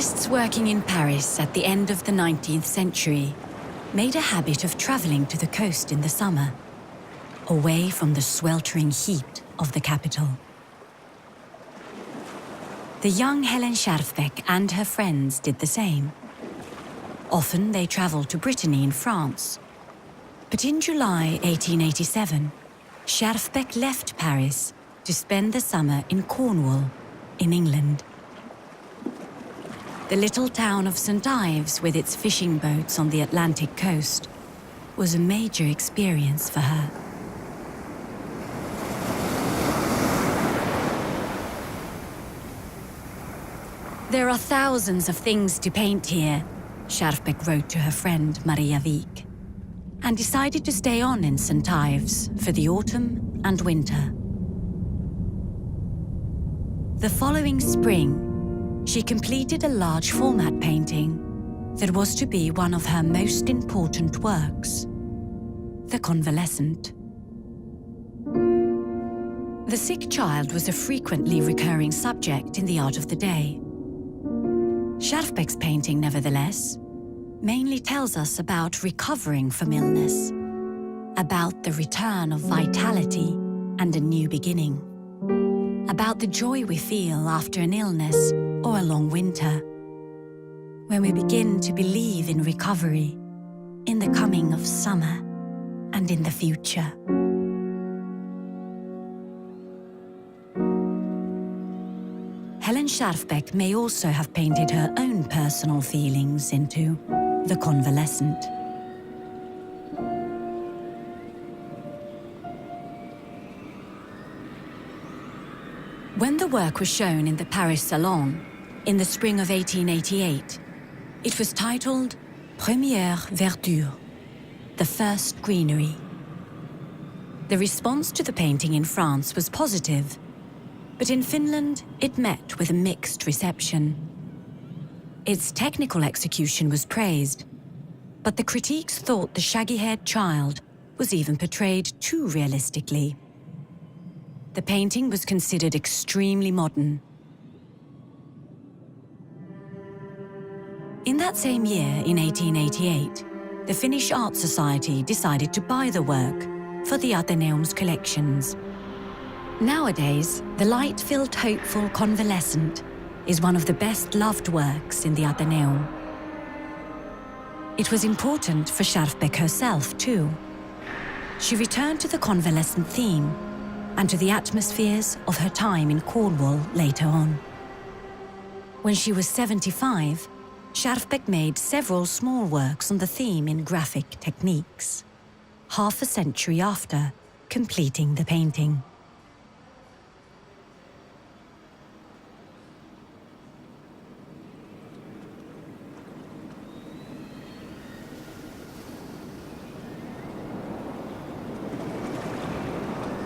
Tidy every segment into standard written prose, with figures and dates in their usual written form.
Artists working in Paris at the end of the 19th century made a habit of traveling to the coast in the summer, away from the sweltering heat of the capital. The young Helen Scharfbeck and her friends did the same. Often they traveled to Brittany in France. But in July 1887, Scharfbeck left Paris to spend the summer in Cornwall, in England. The little town of St. Ives, with its fishing boats on the Atlantic coast, was a major experience for her. There are thousands of things to paint here, Scharfbeck wrote to her friend Maria Wieck, and decided to stay on in St. Ives for the autumn and winter. The following spring, she completed a large format painting that was to be one of her most important works, The Convalescent. The sick child was a frequently recurring subject in the art of the day. Scharfbeck's painting, nevertheless, mainly tells us about recovering from illness, about the return of vitality and a new beginning, about the joy we feel after an illness or a long winter, when we begin to believe in recovery, in the coming of summer, and in the future. Helen Scharfbeck may also have painted her own personal feelings into The Convalescent. When the work was shown in the Paris Salon in the spring of 1888, it was titled Première Verdure, the first greenery. The response to the painting in France was positive, but in Finland it met with a mixed reception. Its technical execution was praised, but the critiques thought the shaggy-haired child was even portrayed too realistically. The painting was considered extremely modern. In that same year, in 1888, the Finnish Art Society decided to buy the work for the Atheneum's collections. Nowadays, the light-filled, hopeful Convalescent is one of the best-loved works in the Atheneum. It was important for Scharfbeck herself, too. She returned to the convalescent theme and to the atmospheres of her time in Cornwall later on. When she was 75, Scharfbeck made several small works on the theme in graphic techniques, half a century after completing the painting.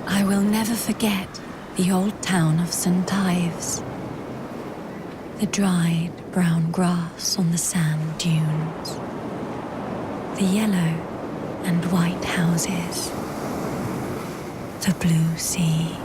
I will never forget the old town of St. Ives. The dried brown grass on the sand dunes. The yellow and white houses. The blue sea.